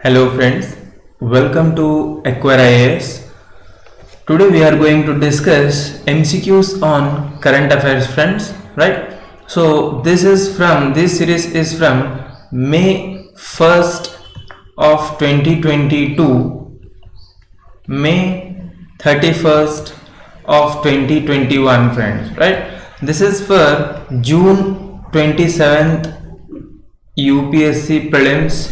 Hello friends, welcome to Acquire IAS. Today we are going to discuss MCQs on current affairs friends, right? So this series is from May 1st of 2022, May 31st of 2021 friends, right? This is for June 27th UPSC prelims,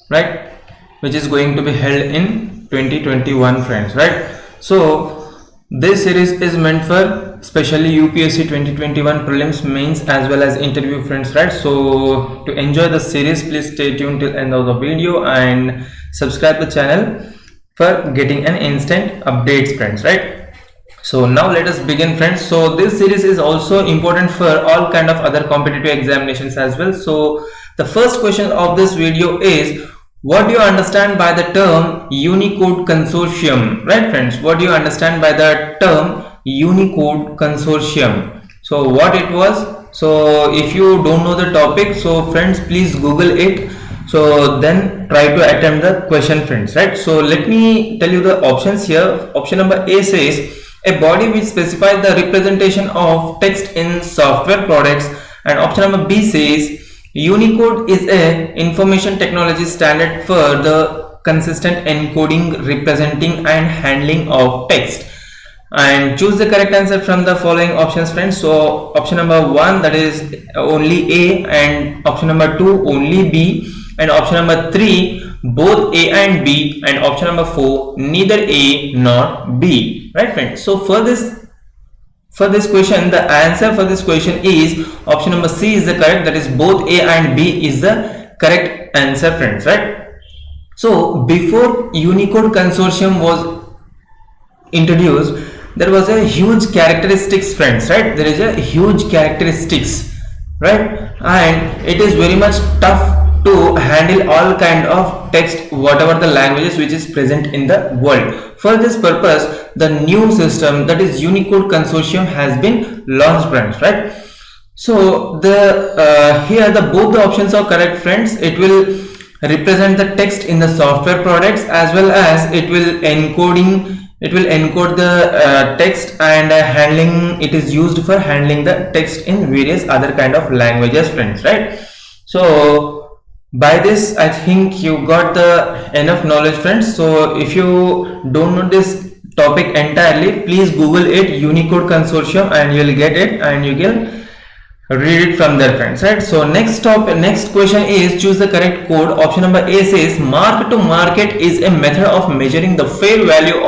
right, which is going to be held in 2021 friends, right? So this series is meant for especially UPSC 2021 prelims, mains as well as interview friends, right? So to enjoy the series, please stay tuned till end of the video and subscribe the channel for getting an instant updates friends, right? So now let us begin friends. So this series is also important for all kind of other competitive examinations as well. So the first question of this video is, what do you understand by the term Unicode Consortium? Right friends, what do you understand by the term Unicode Consortium? So what it was? So if you don't know the topic, so friends, please Google it. So then try to attempt the question friends, right? So let me tell you the options here. Option number A says, a body which specifies the representation of text in software products, and option number B says Unicode is a information technology standard for the consistent encoding, representing and handling of text. And choose the correct answer from the following options friends. So option number 1, that is only A, and option number 2 only B, and option number 3 both A and B, and option number 4 neither A nor B, right friends? So for this question, the answer for this question is option number C is the correct, that is both A and B is the correct answer friends, right? So before Unicode Consortium was introduced, there was a huge characteristics friends, right? There is a huge characteristics, right? And it is very much tough to handle all kind of text, whatever the languages which is present in the world. For this purpose, the new system, that is Unicode Consortium, has been launched friends, right? So the here the both the options are correct friends. It will represent the text in the software products, as well as it will encode the text, and it is used for handling the text in various other kind of languages friends, right? So by this I think you got the enough knowledge friends. So if you don't know this topic entirely, please Google it, Unicode Consortium, and you will get it and you can read it from there friends, right? So next question is, choose the correct code. Option number A says mark to market is a method of measuring the fair value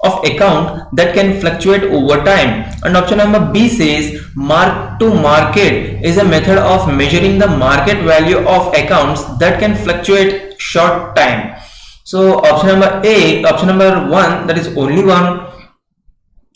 of account that can fluctuate over time, and option number B says mark to market is a method of measuring the market value of accounts that can fluctuate short time. So option number 1, that is only 1,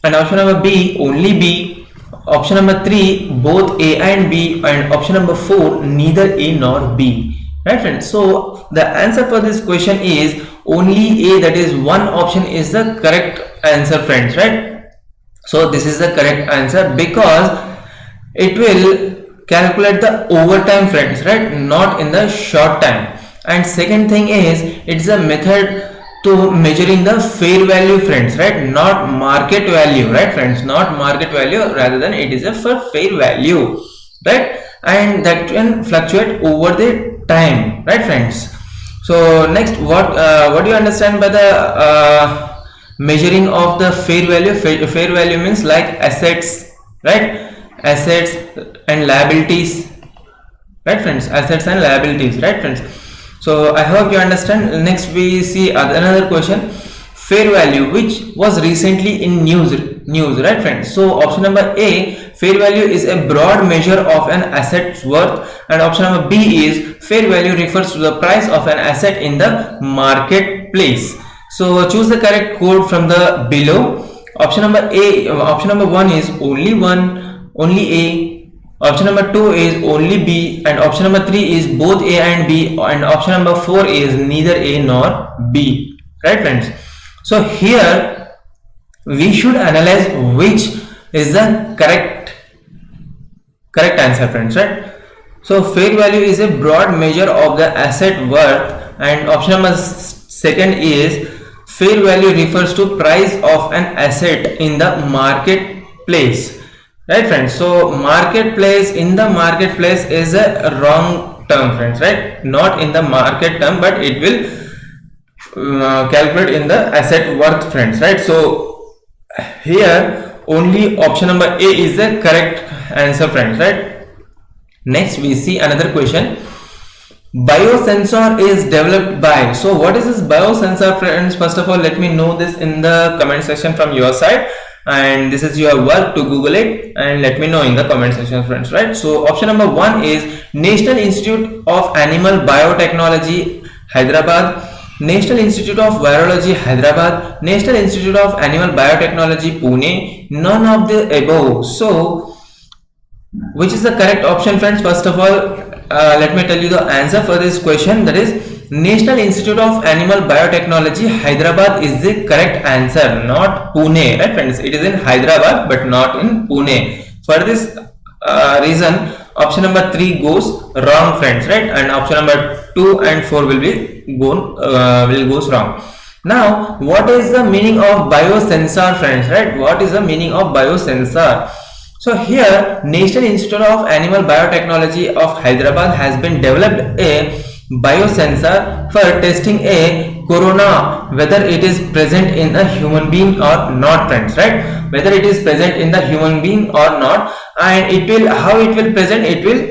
and option number B only B, option number 3 both A and B, and option number 4 neither A nor B, right friends? So the answer for this question is only A, that is one option is the correct answer friends, right? So this is the correct answer because it will calculate the overtime friends, right, not in the short time. And second thing is, it's a method to measuring the fair value friends, right, not market value, right friends, not market value, rather than it is a for fair value, right, and that can fluctuate over the time, right friends? So next, what do you understand by the measuring of the fair value? Fair value means like assets, right, assets and liabilities, right friends, assets and liabilities, right friends? So I hope you understand. Next we see another question, fair value, which was recently in news, right friends? So option number A, fair value is a broad measure of an asset's worth, and option number B is fair value refers to the price of an asset in the marketplace. So choose the correct code from the below. Option number 1 is only 1, only A. Option number 2 is only B, and option number 3 is both A and B, and option number 4 is neither A nor B, right friends? So here we should analyze which is the correct answer friends, right? So fair value is a broad measure of the asset worth, and option number second is fair value refers to price of an asset in the marketplace. Right friends, so marketplace, in the marketplace is a wrong term friends, right? Not in the market term, but it will calculate in the asset worth friends, right? So here only option number A is the correct answer friends, right? Next we see another question. Biosensor is developed by, so what is this biosensor friends? First of all, let me know this in the comment section from your side, and this is your work to Google it and let me know in the comment section friends, right? So option number 1 is National Institute of Animal Biotechnology, Hyderabad, National Institute of Virology, Hyderabad, National Institute of Animal Biotechnology, Pune, none of the above. So which is the correct option friends? First of all, let me tell you the answer for this question, that is National Institute of Animal Biotechnology, Hyderabad is the correct answer, not Pune, right friends? It is in Hyderabad but not in Pune. For this reason, option number 3 goes wrong friends, right? And option number 2 and 4 will goes wrong. Now what is the meaning of biosensor friends, right? What is the meaning of biosensor? So here National Institute of Animal Biotechnology of Hyderabad has been developed a biosensor for testing a corona, whether it is present in a human being or not friends, right? Whether it is present in the human being or not, and it will, how it will present, it will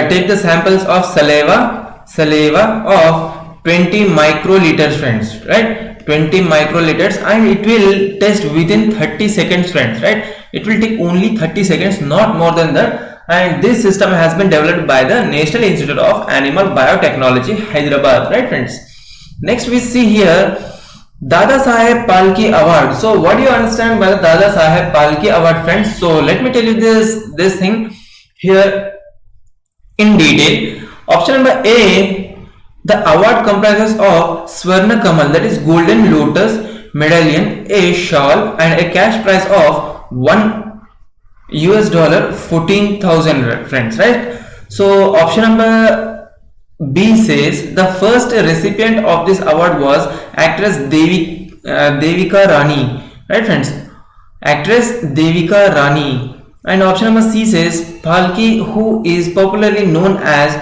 take the samples of saliva of 20 microliters friends, right? 20 microliters, and it will test within 30 seconds friends, right? It will take only 30 seconds, not more than that. And this system has been developed by the National Institute of Animal Biotechnology, Hyderabad, right friends? Next we see here Dada Saheb Phalke Award. So what do you understand by the Dada Saheb Phalke Award friends? So let me tell you this thing here in detail. Option number A, the award comprises of Swarna Kamal, that is golden lotus medallion, a shawl, and a cash prize of $1 14,000 friends, right? So option number B says the first recipient of this award was actress Devika Rani, right friends? Actress Devika Rani. And option number C says Phalke, who is popularly known as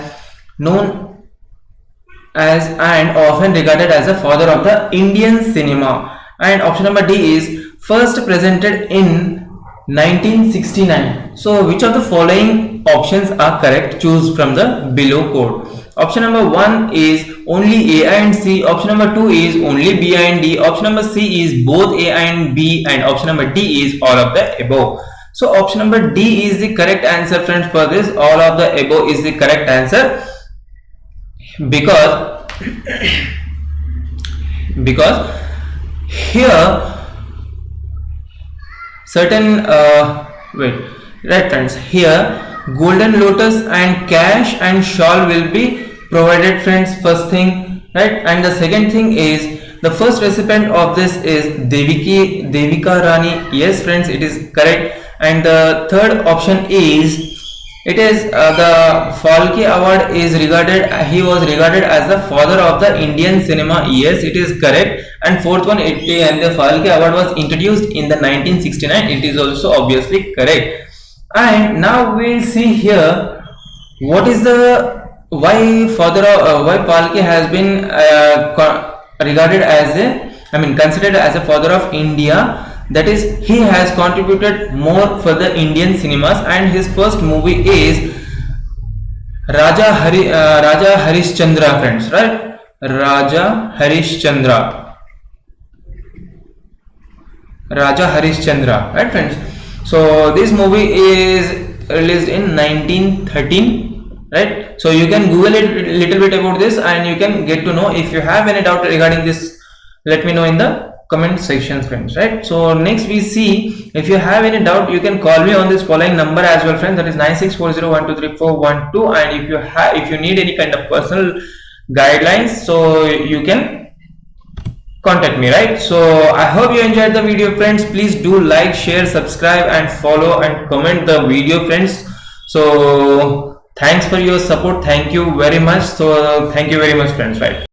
and often regarded as the father of the Indian cinema. And option number D is first presented in 1969. So which of the following options are correct? Choose from the below code. Option number 1 is only A and C. Option number 2 is only B and D. Option number C is both A and B, and option number D is all of the above. So option number D is the correct answer friends for this. All of the above is the correct answer, because here certain right friends, here golden lotus and cash and shawl will be provided friends, first thing, right? And the second thing is the first recipient of this is Devika Rani. Yes friends, it is correct. And the third option is, it is the Phalke Award is he was regarded as the father of the Indian cinema. Yes, it is correct. And fourth one, and the Phalke Award was introduced in the 1969. It is also obviously correct. And now we'll see here what is the why Phalke has been regarded as considered as a father of India. That is, he has contributed more for the Indian cinemas, and his first movie is Raja Harishchandra friends, right? Raja Harishchandra, right friends? So this movie is released in 1913, right? So you can Google it a little bit about this and you can get to know. If you have any doubt regarding this, let me know in the comment section friends, right? So next we see, if you have any doubt, you can call me on this following number as well friends, that is 9640123412. And if you need any kind of personal guidelines, so you can contact me, right? So I hope you enjoyed the video friends. Please do like, share, subscribe and follow and comment the video friends, So thanks for your support, thank you very much. So thank you very much friends, right?